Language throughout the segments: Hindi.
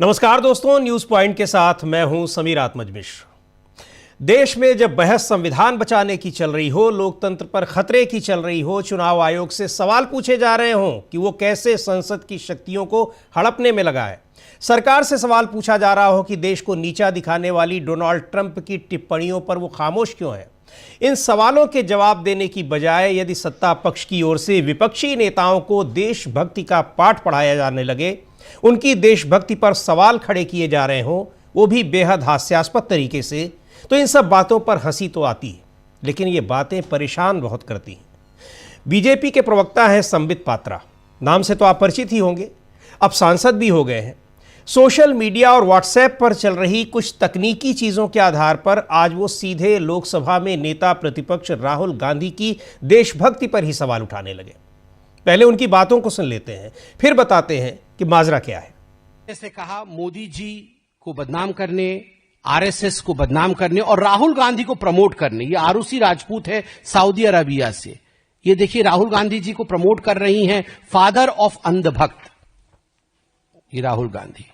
नमस्कार दोस्तों, न्यूज पॉइंट के साथ मैं हूं समीर आत्मज मिश्र। देश में जब बहस संविधान बचाने की चल रही हो, लोकतंत्र पर खतरे की चल रही हो, चुनाव आयोग से सवाल पूछे जा रहे हों कि वो कैसे संसद की शक्तियों को हड़पने में लगा है, सरकार से सवाल पूछा जा रहा हो कि देश को नीचा दिखाने वाली डोनाल्ड ट्रंप की टिप्पणियों पर वो खामोश क्यों है, इन सवालों के जवाब देने की बजाय यदि सत्ता पक्ष की ओर से विपक्षी नेताओं को देशभक्ति का पाठ पढ़ाया जाने लगे, उनकी देशभक्ति पर सवाल खड़े किए जा रहे हों, वो भी बेहद हास्यास्पद तरीके से, तो इन सब बातों पर हंसी तो आती है, लेकिन ये बातें परेशान बहुत करती हैं। बीजेपी के प्रवक्ता हैं संबित पात्रा, नाम से तो आप परिचित ही होंगे, अब सांसद भी हो गए हैं। सोशल मीडिया और व्हाट्सएप पर चल रही कुछ तकनीकी चीज़ों के आधार पर आज वो सीधे लोकसभा में नेता प्रतिपक्ष राहुल गांधी की देशभक्ति पर ही सवाल उठाने लगे। पहले उनकी बातों को सुन लेते हैं, फिर बताते हैं कि माजरा क्या है। जैसे कहा, मोदी जी को बदनाम करने, आरएसएस को बदनाम करने और राहुल गांधी को प्रमोट करने। ये आरुषि राजपूत है सऊदी अरबिया से। ये देखिए, राहुल गांधी जी को प्रमोट कर रही हैं फादर ऑफ अंधभक्त, ये राहुल गांधी।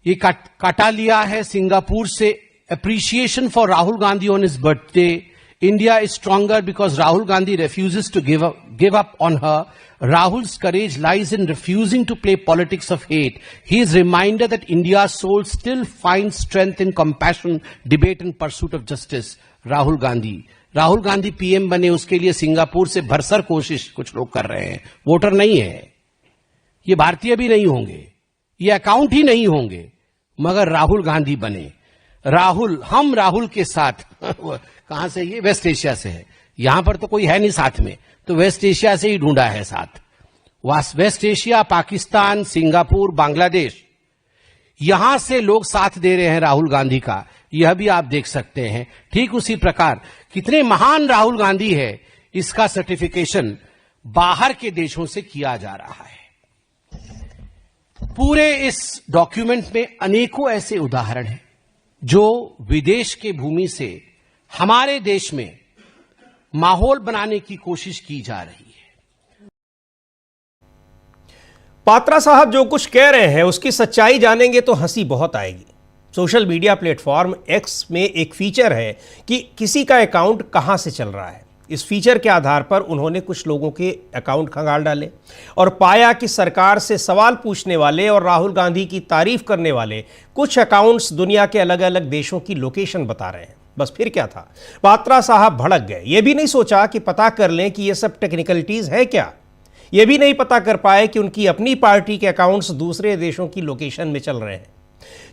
ये काटा लिया है सिंगापुर से, appreciation for Rahul Gandhi on his birthday. India is stronger because Rahul Gandhi refuses to give up on her. Rahul's courage lies in refusing to play politics of hate. He is reminded that India's soul still finds strength in compassion, debate and pursuit of justice. Rahul Gandhi PM बने, उसके लिए सिंगापुर से भरसक कोशिश कुछ लोग कर रहे हैं। वोटर नहीं है, ये भारतीय भी नहीं होंगे, ये अकाउंट ही नहीं होंगे, मगर राहुल गांधी बने। हम राहुल के साथ कहां से? ये वेस्ट एशिया से है। यहां पर तो कोई है नहीं साथ में, तो वेस्ट एशिया से ही ढूंढा है साथ। West Asia, Pakistan, Singapore, Bangladesh, यहां से लोग साथ दे रहे हैं राहुल गांधी का। यह भी आप देख सकते हैं। ठीक उसी प्रकार कितने महान राहुल गांधी है, इसका सर्टिफिकेशन बाहर के देशों से किया जा रहा है। पूरे इस डॉक्यूमेंट में अनेकों ऐसे उदाहरण हैं जो विदेश के भूमि से हमारे देश में माहौल बनाने की कोशिश की जा रही है। पात्रा साहब जो कुछ कह रहे हैं उसकी सच्चाई जानेंगे तो हंसी बहुत आएगी। सोशल मीडिया प्लेटफॉर्म एक्स में एक फीचर है कि किसी का अकाउंट कहां से चल रहा है। इस फीचर के आधार पर उन्होंने कुछ लोगों के अकाउंट खंगाल डाले और पाया कि सरकार से सवाल पूछने वाले और राहुल गांधी की तारीफ करने वाले कुछ अकाउंट्स दुनिया के अलग अलग देशों की लोकेशन बता रहे हैं। बस फिर क्या था, पात्रा साहब भड़क गए। ये भी नहीं सोचा कि पता कर लें कि ये सब टेक्निकलिटीज है क्या। ये भी नहीं पता कर पाए कि उनकी अपनी पार्टी के अकाउंट्स दूसरे देशों की लोकेशन में चल रहे हैं।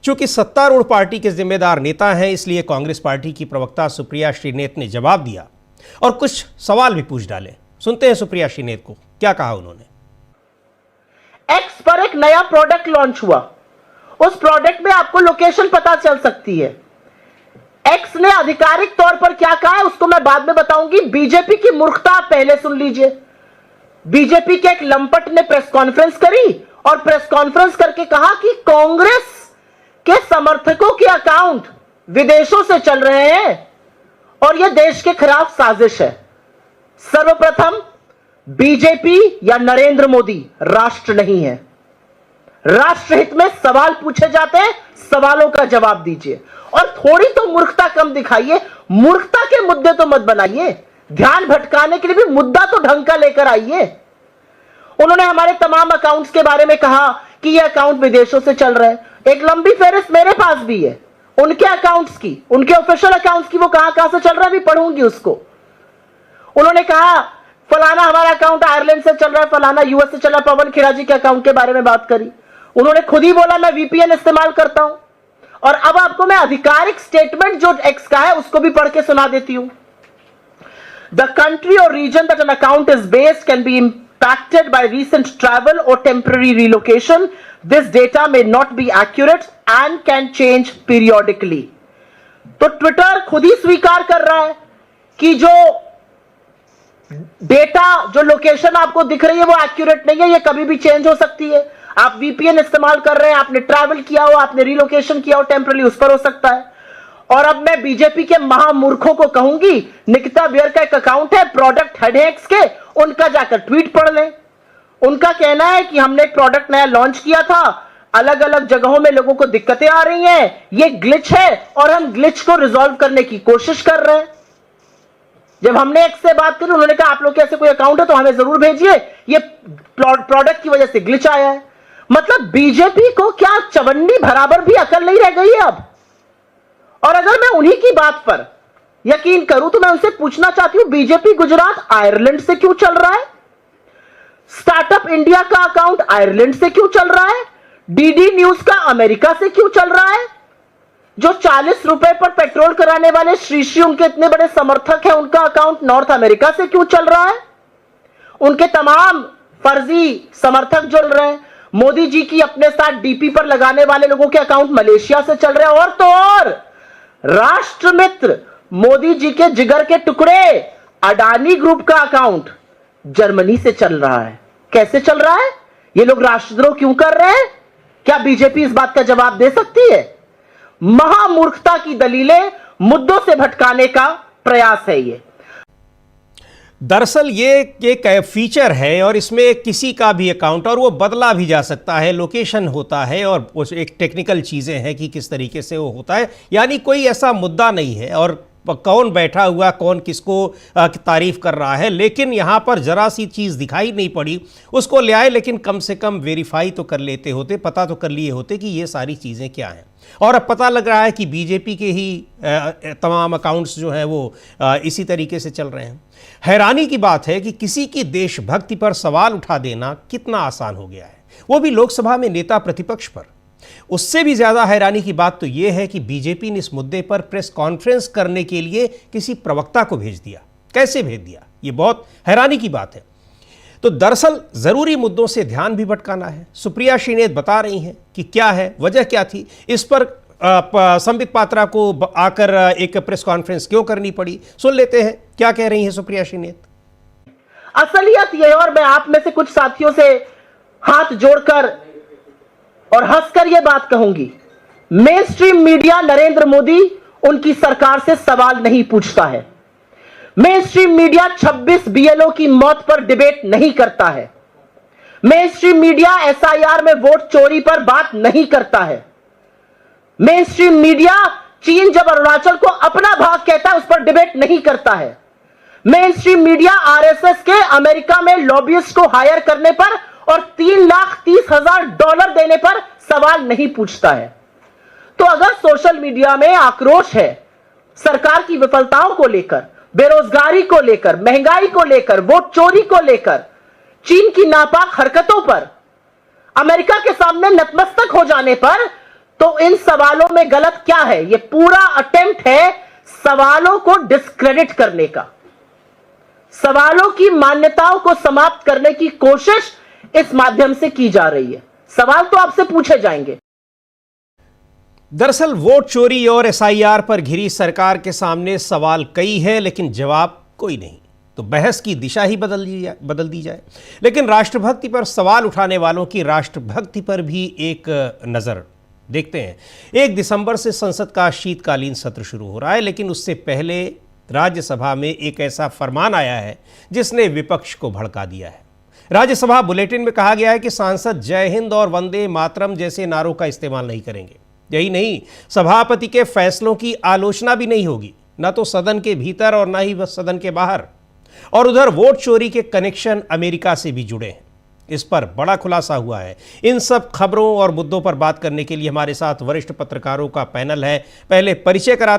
चूंकि सत्तारूढ़ पार्टी के जिम्मेदार नेता हैं, इसलिए कांग्रेस पार्टी की प्रवक्ता सुप्रिया श्रीनेत ने जवाब दिया और कुछ सवाल भी पूछ डाले। सुनते हैं सुप्रिया श्रीनेत को, क्या कहा उन्होंने। एक्स पर एक नया प्रोडक्ट लॉन्च हुआ, उस प्रोडक्ट में आपको लोकेशन पता चल सकती है। एक्स ने आधिकारिक तौर पर क्या कहा है उसको मैं बाद में बताऊंगी। बीजेपी की मूर्खता आप पहले सुन लीजिए। बीजेपी के एक लंपट ने प्रेस कॉन्फ्रेंस करी और प्रेस कॉन्फ्रेंस करके कहा कि कांग्रेस के समर्थकों के अकाउंट विदेशों से चल रहे हैं और यह देश के खिलाफ साजिश है। सर्वप्रथम, बीजेपी या नरेंद्र मोदी राष्ट्र नहीं है। राष्ट्रहित में सवाल पूछे जाते हैं, सवालों का जवाब दीजिए और थोड़ी तो मूर्खता कम दिखाइए। मूर्खता के मुद्दे तो मत बनाइए, ध्यान भटकाने के लिए भी मुद्दा तो ढंग का लेकर आइए। उन्होंने हमारे तमाम अकाउंट्स के बारे में कहा कि ये अकाउंट विदेशों से चल रहे हैं। एक लंबी फेहरिस्त मेरे पास भी है उनके अकाउंट्स की, उनके ऑफिशियल अकाउंट्स की, वो कहां से चल रहा है भी पढ़ूंगी उसको। उन्होंने कहा फलाना हमारा अकाउंट आयरलैंड से चल रहा है, फलाना यूएस से चल रहा है। पवन खेड़ा जी के अकाउंट के बारे में बात करी, उन्होंने खुद ही बोला मैं वीपीएन इस्तेमाल करता हूं। और अब आपको मैं आधिकारिक स्टेटमेंट जो एक्स का है उसको भी पढ़ के सुना देती हूं। द कंट्री और region that an account is based can be impacted by recent travel or temporary relocation. This data may not be accurate and can change periodically. तो ट्विटर खुद ही स्वीकार कर रहा है कि जो डेटा, जो लोकेशन आपको दिख रही है वो एक्यूरेट नहीं है, ये कभी भी चेंज हो सकती है। आप वीपीएन इस्तेमाल कर रहे हैं, आपने ट्रैवल किया हो, आपने रिलोकेशन किया हो टेम्पररी, उस पर हो सकता है। और अब मैं बीजेपी के महामूर्खों को कहूंगी, निकिता बियर का एक अकाउंट है प्रोडक्ट हेडेक्स के, उनका जाकर ट्वीट पढ़ लें। उनका कहना है कि हमने एक प्रोडक्ट नया लॉन्च किया था अलग अलग जगहों में लोगों को दिक्कतें आ रही हैं, ये ग्लिच है और हम ग्लिच को रिजॉल्व करने की कोशिश कर रहे हैं। जब हमने एक्स से बात करी, उन्होंने कहा आप लोग के ऐसे कोई अकाउंट है तो हमें जरूर भेजिए, ये प्रोडक्ट की वजह से ग्लिच आया है। मतलब बीजेपी को क्या चवन्नी बराबर भी अकल नहीं रह गई है अब। और अगर मैं उन्हीं की बात पर यकीन करूं तो मैं उनसे पूछना चाहती हूं, बीजेपी गुजरात आयरलैंड से क्यों चल रहा है? स्टार्टअप इंडिया का अकाउंट आयरलैंड से क्यों चल रहा है? डीडी न्यूज का अमेरिका से क्यों चल रहा है? जो 40 रुपए पर पेट्रोल कराने वाले श्री उनके इतने बड़े समर्थक हैं, उनका अकाउंट नॉर्थ अमेरिका से क्यों चल रहा है? उनके तमाम फर्जी समर्थक चल रहे हैं। मोदी जी की अपने साथ डीपी पर लगाने वाले लोगों के अकाउंट मलेशिया से चल रहे हैं। और तो और राष्ट्र मित्र मोदी जी के जिगर के टुकड़े अडानी ग्रुप का अकाउंट जर्मनी से चल रहा है। कैसे चल रहा है? ये लोग राष्ट्रद्रोह क्यों कर रहे हैं? क्या बीजेपी इस बात का जवाब दे सकती है? महामूर्खता की दलीलें, मुद्दों से भटकाने का प्रयास है ये। दरअसल ये एक फीचर है और इसमें किसी का भी अकाउंट और वो बदला भी जा सकता है, लोकेशन होता है और उस एक टेक्निकल चीज़ें हैं कि किस तरीके से वो होता है। यानी कोई ऐसा मुद्दा नहीं है और कौन बैठा हुआ, कौन किसको तारीफ कर रहा है, लेकिन यहाँ पर जरा सी चीज़ दिखाई नहीं पड़ी, उसको ले आए, लेकिन कम से कम वेरीफाई तो कर लेते होते, पता तो कर लिए होते कि ये सारी चीज़ें क्या हैं। और अब पता लग रहा है कि बीजेपी के ही तमाम अकाउंट्स जो हैं वो इसी तरीके से चल रहे हैं। हैरानी की बात है कि किसी की देशभक्ति पर सवाल उठा देना कितना आसान हो गया है, वो भी लोकसभा में नेता प्रतिपक्ष पर। उससे भी ज्यादा हैरानी की बात तो यह है कि बीजेपी ने इस मुद्दे पर प्रेस कॉन्फ्रेंस करने के लिए किसी प्रवक्ता को भेज दिया। कैसे भेज दिया, यह बहुत हैरानी की बात है। तो दरअसल जरूरी मुद्दों से ध्यान भी भटकाना है। सुप्रिया श्रीनेत बता रही हैं कि क्या है, वजह क्या थी, इस पर संबित पात्रा को आकर एक प्रेस कॉन्फ्रेंस क्यों करनी पड़ी। सुन लेते हैं क्या कह रही हैं सुप्रिया श्रीनेत। असलियत यह, और मैं आप में से कुछ साथियों से हाथ जोड़कर और हंसकर यह बात कहूंगी, main stream media Narendra Modi उनकी सरकार से सवाल नहीं पूछता है। मेन स्ट्रीम मीडिया 26 बीएलओ की मौत पर डिबेट नहीं करता है। मेन स्ट्रीम मीडिया एसआईआर में वोट चोरी पर बात नहीं करता है। मेन स्ट्रीम मीडिया चीन जब अरुणाचल को अपना भाग कहता है उस पर डिबेट नहीं करता है। मेन स्ट्रीम मीडिया आरएसएस के अमेरिका में लॉबियस्ट को हायर करने पर और $3,30,000 देने पर सवाल नहीं पूछता है। तो अगर सोशल मीडिया में आक्रोश है सरकार की विफलताओं को लेकर, बेरोजगारी को लेकर, महंगाई को लेकर, वोट चोरी को लेकर, चीन की नापाक हरकतों पर, अमेरिका के सामने नतमस्तक हो जाने पर, तो इन सवालों में गलत क्या है? यह पूरा अटेम्प्ट है सवालों को डिस्क्रेडिट करने का, सवालों की मान्यताओं को समाप्त करने की कोशिश इस माध्यम से की जा रही है। सवाल तो आपसे पूछे जाएंगे। दरअसल वोट चोरी और एसआईआर पर घिरी सरकार के सामने सवाल कई है, लेकिन जवाब कोई नहीं। तो बहस की दिशा ही बदल दी जाए। लेकिन राष्ट्रभक्ति पर सवाल उठाने वालों की राष्ट्रभक्ति पर भी एक नज़र देखते हैं। 1 दिसंबर से संसद का शीतकालीन सत्र शुरू हो रहा है, लेकिन उससे पहले राज्यसभा में एक ऐसा फरमान आया है जिसने विपक्ष को भड़का दिया है। राज्यसभा बुलेटिन में कहा गया है कि सांसद जय हिंद और वंदे मातरम जैसे नारों का इस्तेमाल नहीं करेंगे। यही नहीं, सभापति के फैसलों की आलोचना भी नहीं होगी, ना तो सदन के भीतर और ना ही सदन के बाहर। और उधर वोट चोरी के कनेक्शन अमेरिका से भी जुड़े हैं। इस पर बड़ा खुलासा हुआ है। इन सब खबरों और मुद्दों पर बात करने के लिए हमारे साथ वरिष्ठ पत्रकारों का पैनल है। पहले परिचय कराते